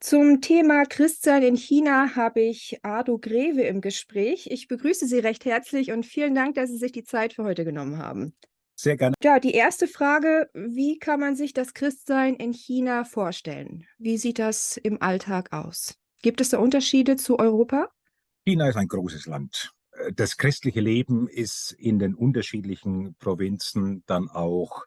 Zum Thema Christsein in China habe ich Ado Greve im Gespräch. Ich begrüße Sie recht herzlich und vielen Dank, dass Sie sich die Zeit für heute genommen haben. Sehr gerne. Ja, die erste Frage, wie kann man sich das Christsein in China vorstellen? Wie sieht das im Alltag aus? Gibt es da Unterschiede zu Europa? China ist ein großes Land. Das christliche Leben ist in den unterschiedlichen Provinzen dann auch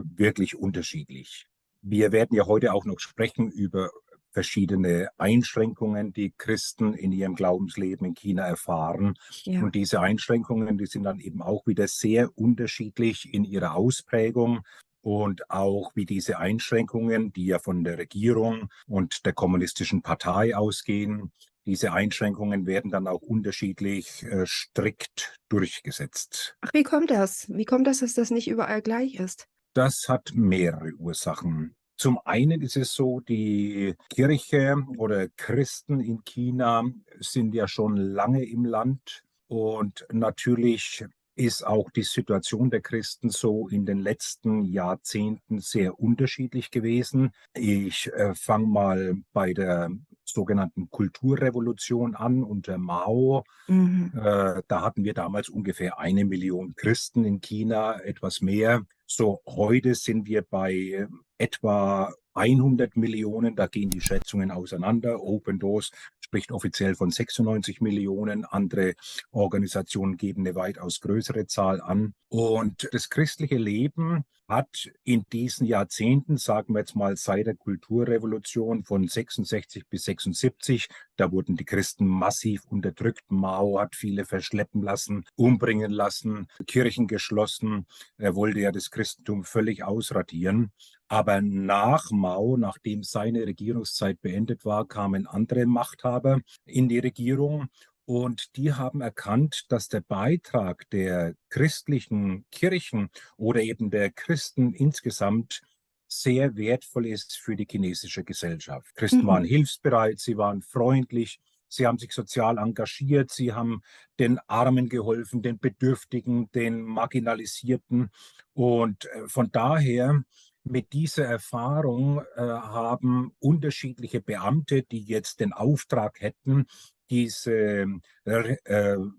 wirklich unterschiedlich. Wir werden ja heute auch noch sprechen über verschiedene Einschränkungen, die Christen in ihrem Glaubensleben in China erfahren. Ja. Und diese Einschränkungen, die sind dann eben auch wieder sehr unterschiedlich in ihrer Ausprägung. Und auch wie diese Einschränkungen, die ja von der Regierung und der Kommunistischen Partei ausgehen, diese Einschränkungen werden dann auch unterschiedlich strikt durchgesetzt. Ach, wie kommt das? Wie kommt das, dass das nicht überall gleich ist? Das hat mehrere Ursachen. Zum einen ist es so, die Kirche oder Christen in China sind ja schon lange im Land und natürlich ist auch die Situation der Christen so in den letzten Jahrzehnten sehr unterschiedlich gewesen. Ich fange mal bei der sogenannten Kulturrevolution an unter Mao. Mhm. Da hatten wir damals ungefähr 1 Million Christen in China, etwas mehr. So, heute sind wir bei etwa 100 Millionen. Da gehen die Schätzungen auseinander. Open Doors spricht offiziell von 96 Millionen. Andere Organisationen geben eine weitaus größere Zahl an. Und das christliche Leben hat in diesen Jahrzehnten, sagen wir jetzt mal seit der Kulturrevolution von 66 bis 76, da wurden die Christen massiv unterdrückt. Mao hat viele verschleppen lassen, umbringen lassen, Kirchen geschlossen. Er wollte ja das Christentum völlig ausradieren. Aber nach Mao, nachdem seine Regierungszeit beendet war, kamen andere Machthaber in die Regierung. Und die haben erkannt, dass der Beitrag der christlichen Kirchen oder eben der Christen insgesamt sehr wertvoll ist für die chinesische Gesellschaft. Christen waren Mhm. hilfsbereit, sie waren freundlich, sie haben sich sozial engagiert, sie haben den Armen geholfen, den Bedürftigen, den Marginalisierten. Und von daher, mit dieser Erfahrung haben unterschiedliche Beamte, die jetzt den Auftrag hätten, diese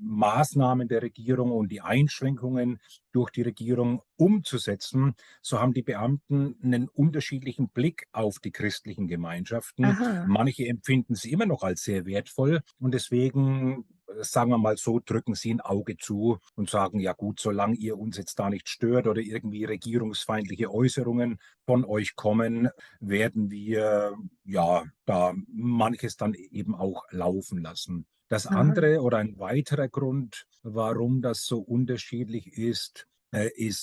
Maßnahmen der Regierung und die Einschränkungen durch die Regierung umzusetzen, so haben die Beamten einen unterschiedlichen Blick auf die christlichen Gemeinschaften. Aha. Manche empfinden sie immer noch als sehr wertvoll und deswegen, sagen wir mal so, drücken sie ein Auge zu und sagen, ja gut, solange ihr uns jetzt da nicht stört oder irgendwie regierungsfeindliche Äußerungen von euch kommen, werden wir ja da manches dann eben auch laufen lassen. Das Aha. andere oder ein weiterer Grund, warum das so unterschiedlich ist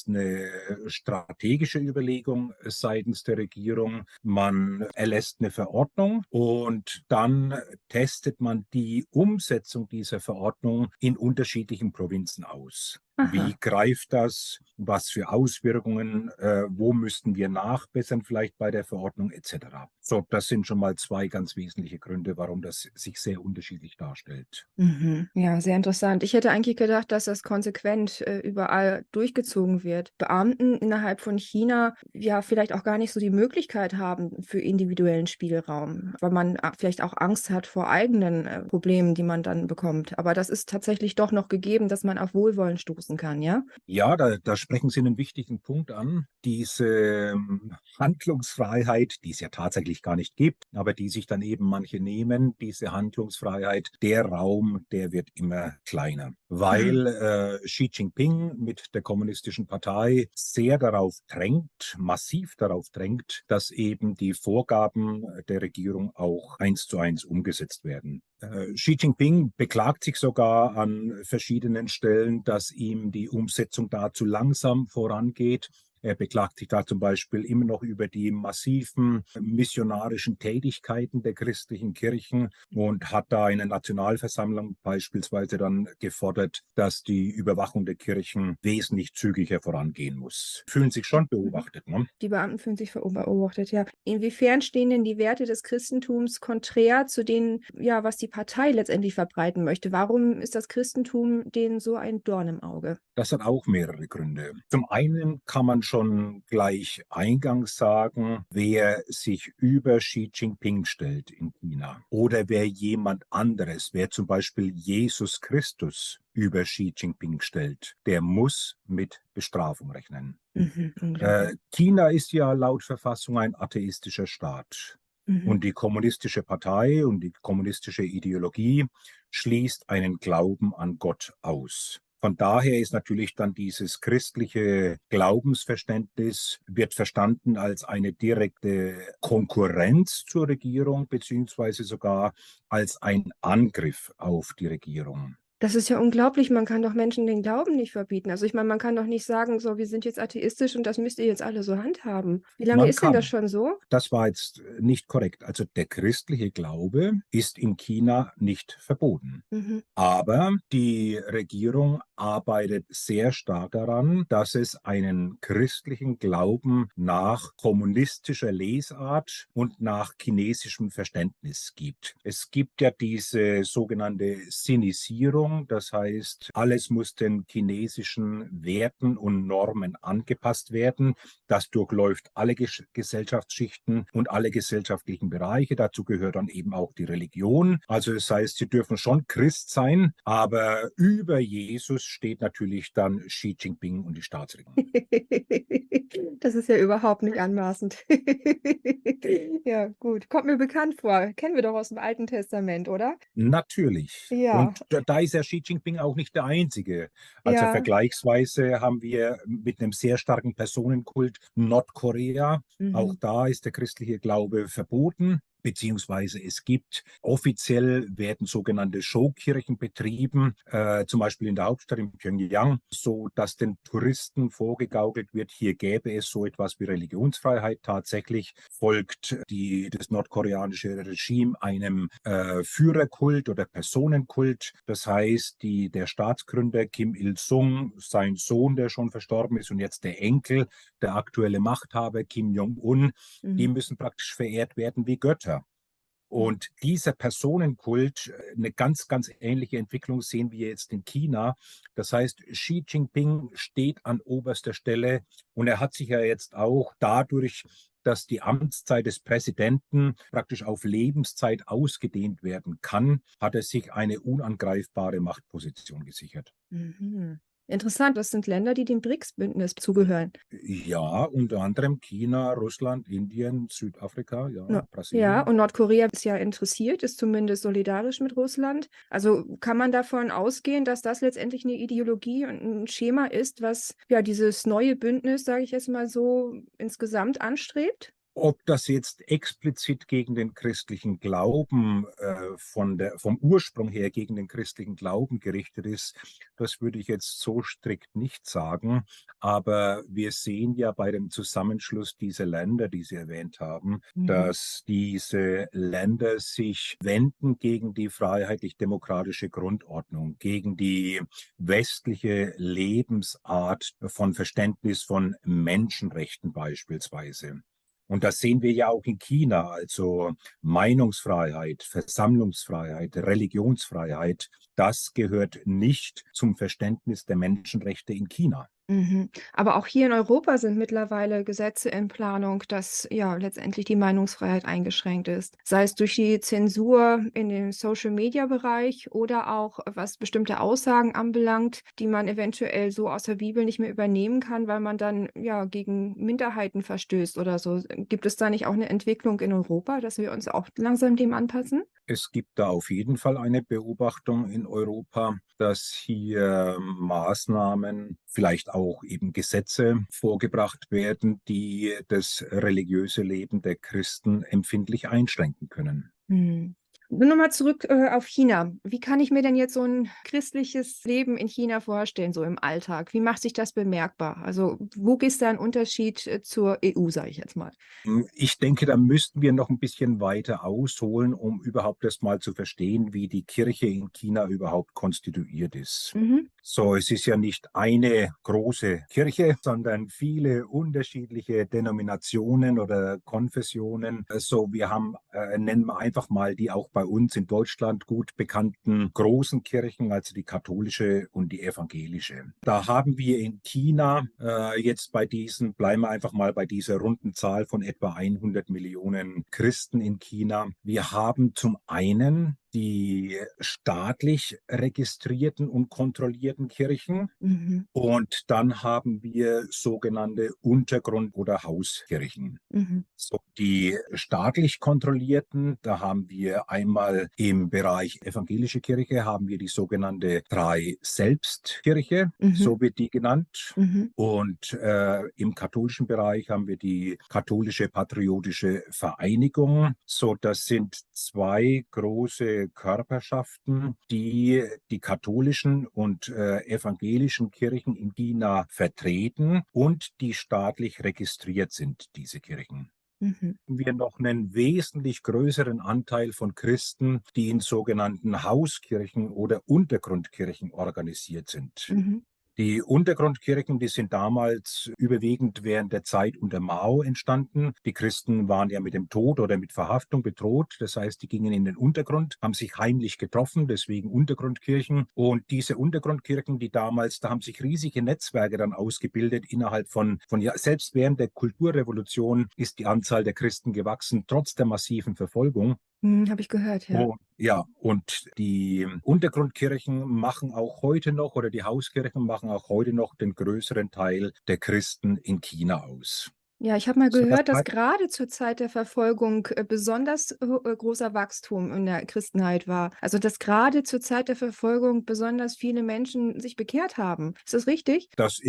eine strategische Überlegung seitens der Regierung. Man erlässt eine Verordnung und dann testet man die Umsetzung dieser Verordnung in unterschiedlichen Provinzen aus. Wie Aha. greift das? Was für Auswirkungen? Wo müssten wir nachbessern, vielleicht bei der Verordnung etc.? So, das sind schon mal zwei ganz wesentliche Gründe, warum das sich sehr unterschiedlich darstellt. Mhm. Ja, sehr interessant. Ich hätte eigentlich gedacht, dass das konsequent überall durchgezogen wird. Beamten innerhalb von China ja vielleicht auch gar nicht so die Möglichkeit haben für individuellen Spielraum, weil man vielleicht auch Angst hat vor eigenen Problemen, die man dann bekommt. Aber das ist tatsächlich doch noch gegeben, dass man auf Wohlwollen stoßen kann, ja? Ja, da sprechen Sie einen wichtigen Punkt an. Diese Handlungsfreiheit, die es ja tatsächlich gar nicht gibt, aber die sich dann eben manche nehmen, diese Handlungsfreiheit, der Raum, der wird immer kleiner, Aha. weil Xi Jinping mit der Kommunistischen Partei sehr darauf drängt, massiv darauf drängt, dass eben die Vorgaben der Regierung auch eins zu eins umgesetzt werden. Xi Jinping beklagt sich sogar an verschiedenen Stellen, dass ihm die Umsetzung da zu langsam vorangeht. Er beklagt sich da zum Beispiel immer noch über die massiven missionarischen Tätigkeiten der christlichen Kirchen und hat da in der Nationalversammlung beispielsweise dann gefordert, dass die Überwachung der Kirchen wesentlich zügiger vorangehen muss. Fühlen sich schon Mhm. beobachtet, ne? Die Beamten fühlen sich beobachtet, ja. Inwiefern stehen denn die Werte des Christentums konträr zu denen, ja, was die Partei letztendlich verbreiten möchte? Warum ist das Christentum denen so ein Dorn im Auge? Das hat auch mehrere Gründe. Zum einen kann man schon gleich eingangs sagen, wer sich über Xi Jinping stellt in China oder wer jemand anderes, wer zum Beispiel Jesus Christus über Xi Jinping stellt, der muss mit Bestrafung rechnen. Unglaublich. China ist ja laut Verfassung ein atheistischer Staat. Mhm. Und die kommunistische Partei und die kommunistische Ideologie schließt einen Glauben an Gott aus. Von daher ist natürlich dann dieses christliche Glaubensverständnis, wird verstanden als eine direkte Konkurrenz zur Regierung, beziehungsweise sogar als ein Angriff auf die Regierung. Das ist ja unglaublich. Man kann doch Menschen den Glauben nicht verbieten. Also ich meine, man kann doch nicht sagen, so, wir sind jetzt atheistisch und das müsst ihr jetzt alle so handhaben. Wie lange Man ist denn das kann. schon so? Das war jetzt nicht korrekt. Also der christliche Glaube ist in China nicht verboten. Mhm. Aber die Regierung arbeitet sehr stark daran, dass es einen christlichen Glauben nach kommunistischer Lesart und nach chinesischem Verständnis gibt. Es gibt ja diese sogenannte Sinisierung, das heißt, alles muss den chinesischen Werten und Normen angepasst werden. Das durchläuft alle Gesellschaftsschichten und alle gesellschaftlichen Bereiche. Dazu gehört dann eben auch die Religion. Also das heißt, sie dürfen schon Christ sein, aber über Jesus steht natürlich dann Xi Jinping und die Staatsregierung. Das ist ja überhaupt nicht anmaßend. Ja, gut. Kommt mir bekannt vor. Kennen wir doch aus dem Alten Testament, oder? Natürlich. Ja, Und da ist ja Xi Jinping auch nicht der Einzige. Also ja. vergleichsweise haben wir mit einem sehr starken Personenkult Nordkorea. Auch Mhm. da ist der christliche Glaube verboten. Beziehungsweise es gibt offiziell werden sogenannte Showkirchen betrieben, zum Beispiel in der Hauptstadt in Pjöngjang, so dass den Touristen vorgegaukelt wird, hier gäbe es so etwas wie Religionsfreiheit. Tatsächlich folgt das nordkoreanische Regime einem Führerkult oder Personenkult. Das heißt, der Staatsgründer Kim Il-sung, sein Sohn, der schon verstorben ist, und jetzt der Enkel, der aktuelle Machthaber Kim Jong-un, die Mhm. müssen praktisch verehrt werden wie Götter. Mhm. Und dieser Personenkult, eine ganz, ganz ähnliche Entwicklung sehen wir jetzt in China. Das heißt, Xi Jinping steht an oberster Stelle und er hat sich ja jetzt auch dadurch, dass die Amtszeit des Präsidenten praktisch auf Lebenszeit ausgedehnt werden kann, hat er sich eine unangreifbare Machtposition gesichert. Mhm. Interessant, das sind Länder, die dem BRICS-Bündnis zugehören. Ja, unter anderem China, Russland, Indien, Südafrika, No. ja, Ja, Brasilien. und Nordkorea ist ja interessiert, ist zumindest solidarisch mit Russland. Also kann man davon ausgehen, dass das letztendlich eine Ideologie und ein Schema ist, was ja dieses neue Bündnis, sage ich jetzt mal so, insgesamt anstrebt? Ob das jetzt explizit gegen den christlichen Glauben, vom Ursprung her gegen den christlichen Glauben gerichtet ist, das würde ich jetzt so strikt nicht sagen. Aber wir sehen ja bei dem Zusammenschluss dieser Länder, die Sie erwähnt haben, Mhm. dass diese Länder sich wenden gegen die freiheitlich-demokratische Grundordnung, gegen die westliche Lebensart von Verständnis von Menschenrechten beispielsweise. Und das sehen wir ja auch in China, also Meinungsfreiheit, Versammlungsfreiheit, Religionsfreiheit, das gehört nicht zum Verständnis der Menschenrechte in China. Mhm. Aber auch hier in Europa sind mittlerweile Gesetze in Planung, dass ja letztendlich die Meinungsfreiheit eingeschränkt ist. Sei es durch die Zensur in dem Social-Media-Bereich oder auch was bestimmte Aussagen anbelangt, die man eventuell so aus der Bibel nicht mehr übernehmen kann, weil man dann ja gegen Minderheiten verstößt oder so. Gibt es da nicht auch eine Entwicklung in Europa, dass wir uns auch langsam dem anpassen? Es gibt da auf jeden Fall eine Beobachtung in Europa, dass hier Maßnahmen, vielleicht auch eben Gesetze vorgebracht werden, die das religiöse Leben der Christen empfindlich einschränken können. Hm. Nur noch mal zurück, auf China. Wie kann ich mir denn jetzt so ein christliches Leben in China vorstellen, so im Alltag? Wie macht sich das bemerkbar? Also, wo ist da ein Unterschied, zur EU, sage ich jetzt mal? Ich denke, da müssten wir noch ein bisschen weiter ausholen, um überhaupt erst mal zu verstehen, wie die Kirche in China überhaupt konstituiert ist. Mhm. So, es ist ja nicht eine große Kirche, sondern viele unterschiedliche Denominationen oder Konfessionen. So, wir haben, nennen wir einfach mal die auch bei uns in Deutschland gut bekannten großen Kirchen, also die katholische und die evangelische. Da haben wir in China jetzt bleiben wir einfach mal bei dieser runden Zahl von etwa 100 Millionen Christen in China. Wir haben zum einen die staatlich registrierten und kontrollierten Kirchen. Mhm. Und dann haben wir sogenannte Untergrund- oder Hauskirchen. Mhm. So, die staatlich kontrollierten, da haben wir einmal im Bereich evangelische Kirche, haben wir die sogenannte Drei-Selbst-Kirche, Mhm. so wird die genannt. Mhm. Und im katholischen Bereich haben wir die Katholische Patriotische Vereinigung. So, das sind zwei große Körperschaften, die die katholischen und evangelischen Kirchen in China vertreten und die staatlich registriert sind, diese Kirchen. Mhm. Wir noch einen wesentlich größeren Anteil von Christen, die in sogenannten Hauskirchen oder Untergrundkirchen organisiert sind. Mhm. Die Untergrundkirchen, die sind damals überwiegend während der Zeit unter Mao entstanden. Die Christen waren ja mit dem Tod oder mit Verhaftung bedroht. Das heißt, die gingen in den Untergrund, haben sich heimlich getroffen, deswegen Untergrundkirchen. Und diese Untergrundkirchen, da haben sich riesige Netzwerke dann ausgebildet innerhalb ja, selbst während der Kulturrevolution ist die Anzahl der Christen gewachsen, trotz der massiven Verfolgung. Mhm. Habe ich gehört, ja. Oh, ja, und die Untergrundkirchen machen auch heute noch, oder die Hauskirchen machen auch heute noch den größeren Teil der Christen in China aus. Ja, ich habe mal So, das gehört, dass heißt, gerade zur Zeit der Verfolgung besonders großer Wachstum in der Christenheit war. Also, dass gerade zur Zeit der Verfolgung besonders viele Menschen sich bekehrt haben. Ist das richtig? das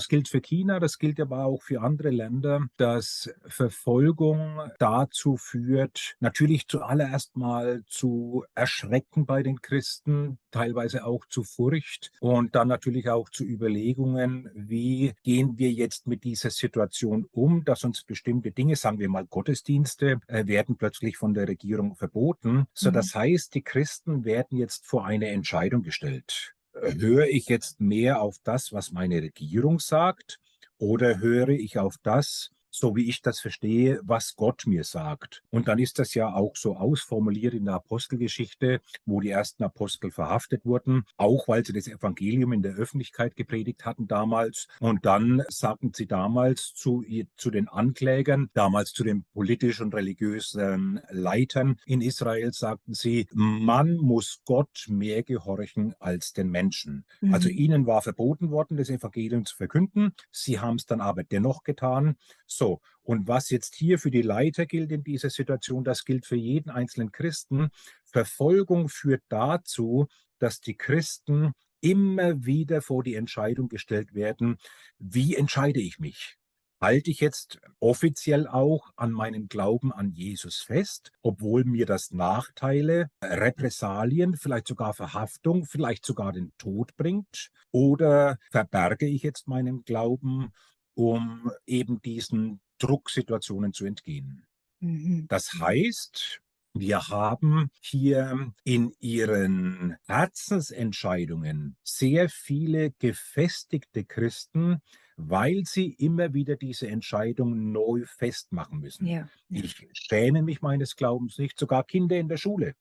gilt für China, das gilt aber auch für andere Länder, dass Verfolgung dazu führt, natürlich zuallererst mal zu Erschrecken bei den Christen, teilweise auch zu Furcht und dann natürlich auch zu Überlegungen, wie gehen wir jetzt mit dieser Situation um, dass uns bestimmte Dinge, sagen wir mal Gottesdienste, werden plötzlich von der Regierung verboten. So, Mhm. das heißt, die Christen werden jetzt vor eine Entscheidung gestellt. Höre ich jetzt mehr auf das, was meine Regierung sagt, oder höre ich auf das, so wie ich das verstehe, was Gott mir sagt? Und dann ist das ja auch so ausformuliert in der Apostelgeschichte, wo die ersten Apostel verhaftet wurden, auch weil sie das Evangelium in der Öffentlichkeit gepredigt hatten damals. Und dann sagten sie damals zu den Anklägern, damals zu den politischen und religiösen Leitern in Israel, sagten sie, man muss Gott mehr gehorchen als den Menschen. Also Mhm. ihnen war verboten worden, das Evangelium zu verkünden. Sie haben es dann aber dennoch getan. So, und was jetzt hier für die Leiter gilt in dieser Situation, das gilt für jeden einzelnen Christen. Verfolgung führt dazu, dass die Christen immer wieder vor die Entscheidung gestellt werden, wie entscheide ich mich? Halte ich jetzt offiziell auch an meinem Glauben an Jesus fest, obwohl mir das Nachteile, Repressalien, vielleicht sogar Verhaftung, vielleicht sogar den Tod bringt? Oder verberge ich jetzt meinen Glauben, um eben diesen Drucksituationen zu entgehen? Mhm. Das heißt, wir haben hier in ihren Herzensentscheidungen sehr viele gefestigte Christen, weil sie immer wieder diese Entscheidung neu festmachen müssen. Ja, ja. Ich schäme mich meines Glaubens nicht, sogar Kinder in der Schule,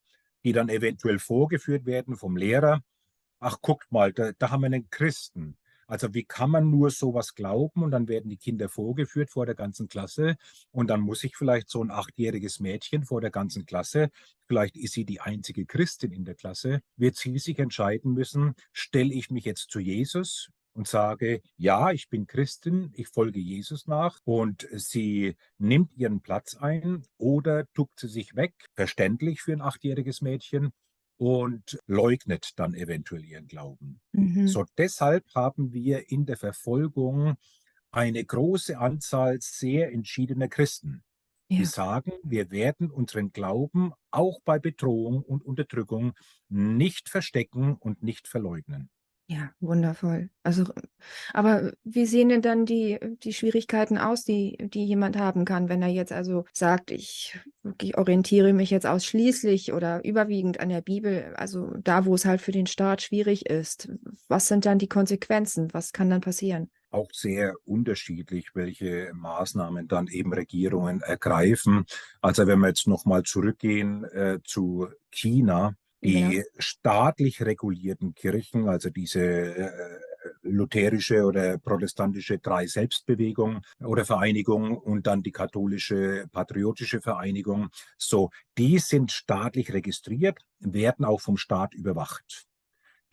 die dann eventuell vorgeführt werden vom Lehrer. Ach, guckt mal, da haben wir einen Christen. Also wie kann man nur sowas glauben? Und dann werden die Kinder vorgeführt vor der ganzen Klasse. Und dann muss ich vielleicht so ein 8-jähriges Mädchen vor der ganzen Klasse, vielleicht ist sie die einzige Christin in der Klasse, wird sie sich entscheiden müssen, stelle ich mich jetzt zu Jesus und sage, ja, ich bin Christin, ich folge Jesus nach und sie nimmt ihren Platz ein oder duckt sie sich weg, verständlich für ein 8-jähriges Mädchen, und leugnet dann eventuell ihren Glauben. Mhm. So, deshalb haben wir in der Verfolgung eine große Anzahl sehr entschiedener Christen, die Ja. sagen, wir werden unseren Glauben auch bei Bedrohung und Unterdrückung nicht verstecken und nicht verleugnen. Ja, wundervoll. Also, aber wie sehen denn dann die Schwierigkeiten aus, die jemand haben kann, wenn er jetzt also sagt, ich orientiere mich jetzt ausschließlich oder überwiegend an der Bibel, also da, wo es halt für den Staat schwierig ist. Was sind dann die Konsequenzen? Was kann dann passieren? Auch sehr unterschiedlich, welche Maßnahmen dann eben Regierungen ergreifen. Also wenn wir jetzt nochmal zurückgehen zu China, Ja. die staatlich regulierten Kirchen, also diese lutherische oder protestantische Drei-Selbstbewegung oder Vereinigung und dann die katholische Patriotische Vereinigung, so, die sind staatlich registriert, werden auch vom Staat überwacht.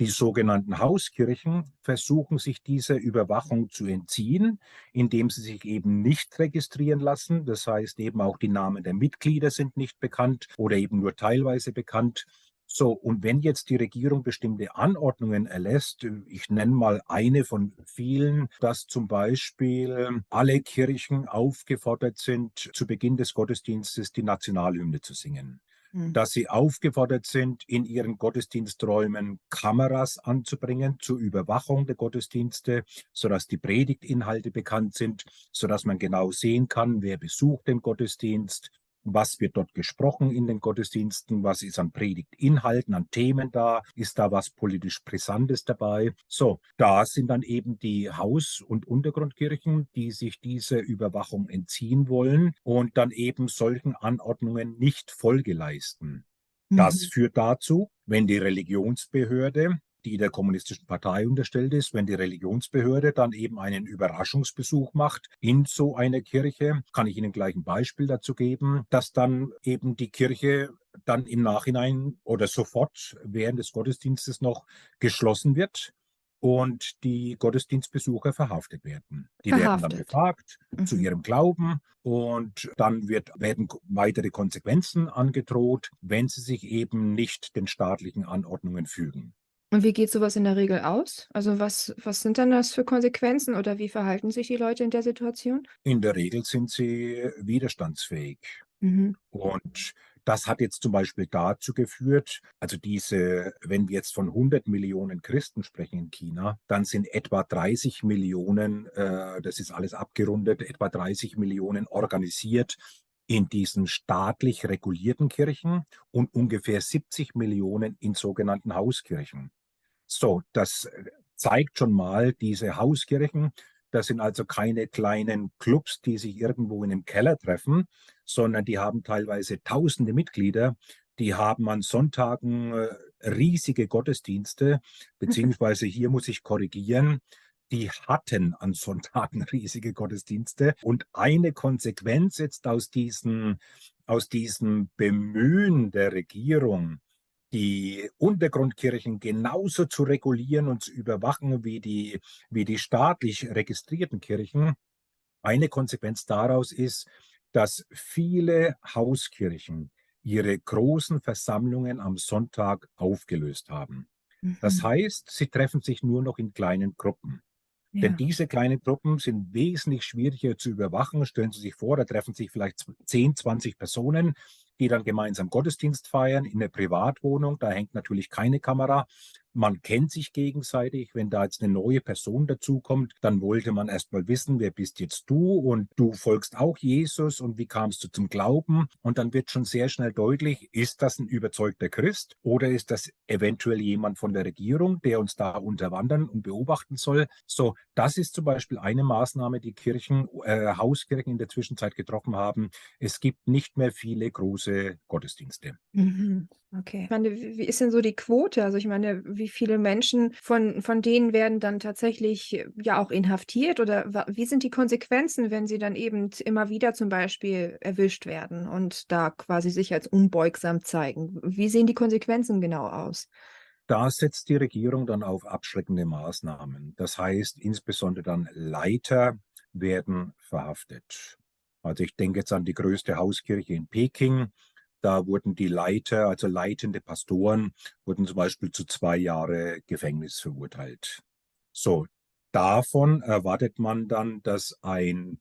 Die sogenannten Hauskirchen versuchen sich dieser Überwachung zu entziehen, indem sie sich eben nicht registrieren lassen. Das heißt, eben auch die Namen der Mitglieder sind nicht bekannt oder eben nur teilweise bekannt. So, und wenn jetzt die Regierung bestimmte Anordnungen erlässt, ich nenne mal eine von vielen, dass zum Beispiel alle Kirchen aufgefordert sind, zu Beginn des Gottesdienstes die Nationalhymne zu singen, Hm. dass sie aufgefordert sind, in ihren Gottesdiensträumen Kameras anzubringen zur Überwachung der Gottesdienste, sodass die Predigtinhalte bekannt sind, sodass man genau sehen kann, wer besucht den Gottesdienst, was wird dort gesprochen in den Gottesdiensten, was ist an Predigtinhalten, an Themen da, ist da was politisch Brisantes dabei. So, da sind dann eben die Haus- und Untergrundkirchen, die sich dieser Überwachung entziehen wollen und dann eben solchen Anordnungen nicht Folge leisten. Das Mhm. führt dazu, wenn die Religionsbehörde, die der Kommunistischen Partei unterstellt ist, wenn die Religionsbehörde dann eben einen Überraschungsbesuch macht in so einer Kirche, kann ich Ihnen gleich ein Beispiel dazu geben, dass dann eben die Kirche dann im Nachhinein oder sofort während des Gottesdienstes noch geschlossen wird und die Gottesdienstbesucher verhaftet werden. Die werden dann Verhaftet. befragt zu Mhm. ihrem Glauben und dann werden weitere Konsequenzen angedroht, wenn sie sich eben nicht den staatlichen Anordnungen fügen. Und wie geht sowas in der Regel aus? Also was sind dann das für Konsequenzen oder wie verhalten sich die Leute in der Situation? In der Regel sind sie widerstandsfähig. Mhm. Und das hat jetzt zum Beispiel dazu geführt, also wenn wir jetzt von 100 Millionen Christen sprechen in China, dann sind etwa 30 Millionen, das ist alles abgerundet, etwa 30 Millionen organisiert in diesen staatlich regulierten Kirchen und ungefähr 70 Millionen in sogenannten Hauskirchen. So, das zeigt schon mal, diese Hauskirchen, das sind also keine kleinen Clubs, die sich irgendwo in einem Keller treffen, sondern die haben teilweise tausende Mitglieder. Die haben an Sonntagen riesige Gottesdienste, beziehungsweise hier muss ich korrigieren, die hatten an Sonntagen riesige Gottesdienste. Und eine Konsequenz jetzt aus diesem Bemühen der Regierung, die Untergrundkirchen genauso zu regulieren und zu überwachen wie die staatlich registrierten Kirchen. Eine Konsequenz daraus ist, dass viele Hauskirchen ihre großen Versammlungen am Sonntag aufgelöst haben. Das Mhm. heißt, sie treffen sich nur noch in kleinen Gruppen. Denn Ja. diese kleinen Gruppen sind wesentlich schwieriger zu überwachen. Stellen Sie sich vor, da treffen sich vielleicht 10, 20 Personen, die dann gemeinsam Gottesdienst feiern in der Privatwohnung. Da hängt natürlich keine Kamera. Man kennt sich gegenseitig. Wenn da jetzt eine neue Person dazukommt, dann wollte man erst mal wissen, wer bist jetzt du und du folgst auch Jesus und wie kamst du zum Glauben? Und dann wird schon sehr schnell deutlich, ist das ein überzeugter Christ oder ist das eventuell jemand von der Regierung, der uns da unterwandern und beobachten soll? So, das ist zum Beispiel eine Maßnahme, die Hauskirchen in der Zwischenzeit getroffen haben. Es gibt nicht mehr viele große Gottesdienste. Mhm. Okay. Ich meine, wie ist denn so die Quote? Also ich meine, wie viele Menschen von denen werden dann tatsächlich ja auch inhaftiert oder wie sind die Konsequenzen, wenn sie dann eben immer wieder zum Beispiel erwischt werden und da quasi sich als unbeugsam zeigen? Wie sehen die Konsequenzen genau aus? Da setzt die Regierung dann auf abschreckende Maßnahmen. Das heißt, insbesondere dann Leiter werden verhaftet. Also ich denke jetzt an die größte Hauskirche in Peking. Da wurden die Leiter, also leitende Pastoren, wurden zum Beispiel zu 2 Jahre Gefängnis verurteilt. So, davon erwartet man dann, dass und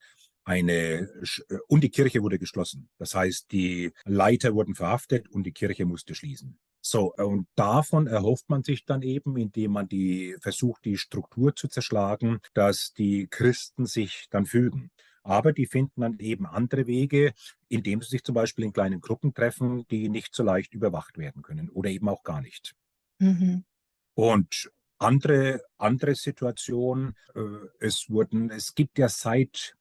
die Kirche wurde geschlossen. Das heißt, die Leiter wurden verhaftet und die Kirche musste schließen. So, und davon erhofft man sich dann eben, indem man versucht, die Struktur zu zerschlagen, dass die Christen sich dann fügen. Aber die finden dann eben andere Wege, indem sie sich zum Beispiel in kleinen Gruppen treffen, die nicht so leicht überwacht werden können oder eben auch gar nicht. Mhm. Und andere Situation, es gibt ja seit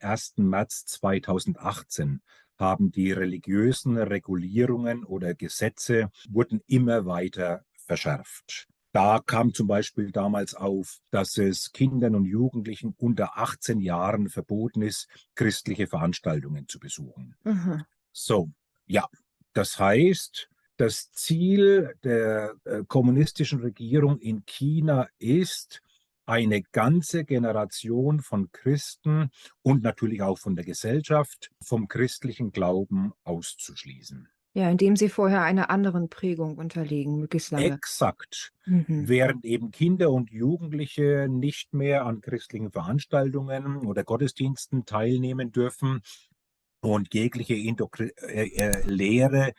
1. März 2018 haben die religiösen Regulierungen oder Gesetze wurden immer weiter verschärft. Da kam zum Beispiel damals auf, dass es Kindern und Jugendlichen unter 18 Jahren verboten ist, christliche Veranstaltungen zu besuchen. Mhm. So, ja, das heißt, das Ziel der kommunistischen Regierung in China ist, eine ganze Generation von Christen und natürlich auch von der Gesellschaft vom christlichen Glauben auszuschließen. Ja, indem sie vorher einer anderen Prägung unterliegen, möglichst lange. Exakt. Mhm. Während eben Kinder und Jugendliche nicht mehr an christlichen Veranstaltungen oder Gottesdiensten teilnehmen dürfen, und jegliche Lehre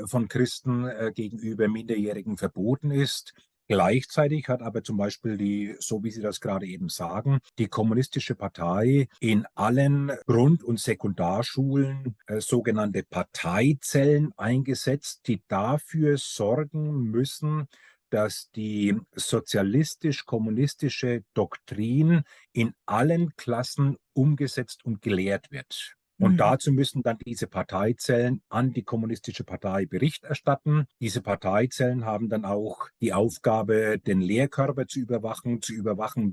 von Christen gegenüber Minderjährigen verboten ist. Gleichzeitig hat aber zum Beispiel so wie Sie das gerade eben sagen, die Kommunistische Partei in allen Grund- und Sekundarschulen sogenannte Parteizellen eingesetzt, die dafür sorgen müssen, dass die sozialistisch-kommunistische Doktrin in allen Klassen umgesetzt und gelehrt wird. Und Mhm. dazu müssen dann diese Parteizellen an die Kommunistische Partei Bericht erstatten. Diese Parteizellen haben dann auch die Aufgabe, den Lehrkörper zu überwachen,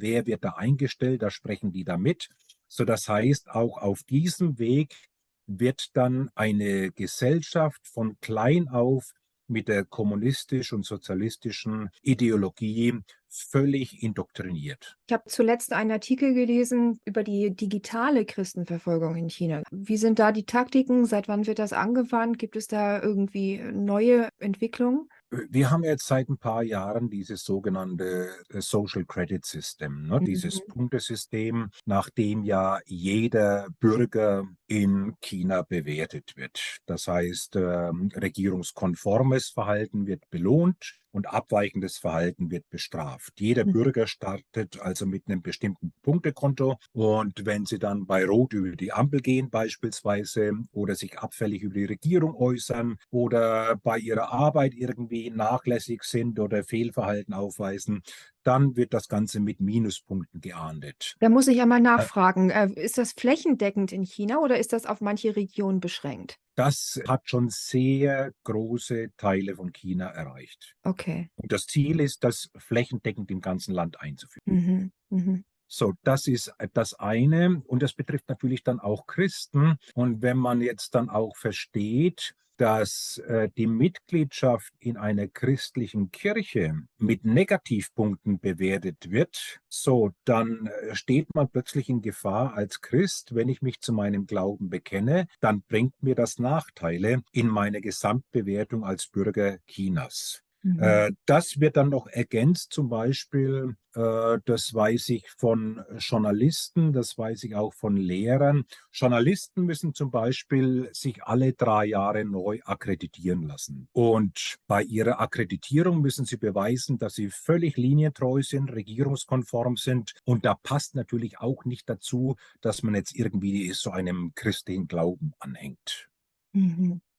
wer wird da eingestellt, da sprechen die da mit. So, das heißt, auch auf diesem Weg wird dann eine Gesellschaft von klein auf mit der kommunistisch- und sozialistischen Ideologie völlig indoktriniert. Ich habe zuletzt einen Artikel gelesen über die digitale Christenverfolgung in China. Wie sind da die Taktiken? Seit wann wird das angewandt? Gibt es da irgendwie neue Entwicklungen? Wir haben jetzt seit ein paar Jahren dieses sogenannte Social Credit System, ne? Dieses Mhm. Punktesystem, nach dem ja jeder Bürger in China bewertet wird. Das heißt, regierungskonformes Verhalten wird belohnt und abweichendes Verhalten wird bestraft. Jeder Bürger startet also mit einem bestimmten Punktekonto und wenn Sie dann bei Rot über die Ampel gehen beispielsweise oder sich abfällig über die Regierung äußern oder bei Ihrer Arbeit irgendwie nachlässig sind oder Fehlverhalten aufweisen, dann wird das Ganze mit Minuspunkten geahndet. Da muss ich einmal nachfragen, ist das flächendeckend in China oder ist das auf manche Regionen beschränkt? Das hat schon sehr große Teile von China erreicht. Okay. Und das Ziel ist, das flächendeckend im ganzen Land einzuführen. Mhm. Mhm. So, das ist das eine. Und das betrifft natürlich dann auch Christen. Und wenn man jetzt dann auch versteht, dass die Mitgliedschaft in einer christlichen Kirche mit Negativpunkten bewertet wird, so, dann steht man plötzlich in Gefahr als Christ, wenn ich mich zu meinem Glauben bekenne, dann bringt mir das Nachteile in meiner Gesamtbewertung als Bürger Chinas. Mhm. Das wird dann noch ergänzt, zum Beispiel, das weiß ich von Journalisten, das weiß ich auch von Lehrern. Journalisten müssen zum Beispiel sich alle 3 Jahre neu akkreditieren lassen. Und bei ihrer Akkreditierung müssen sie beweisen, dass sie völlig linientreu sind, regierungskonform sind. Und da passt natürlich auch nicht dazu, dass man jetzt irgendwie so einem christlichen Glauben anhängt. Mhm.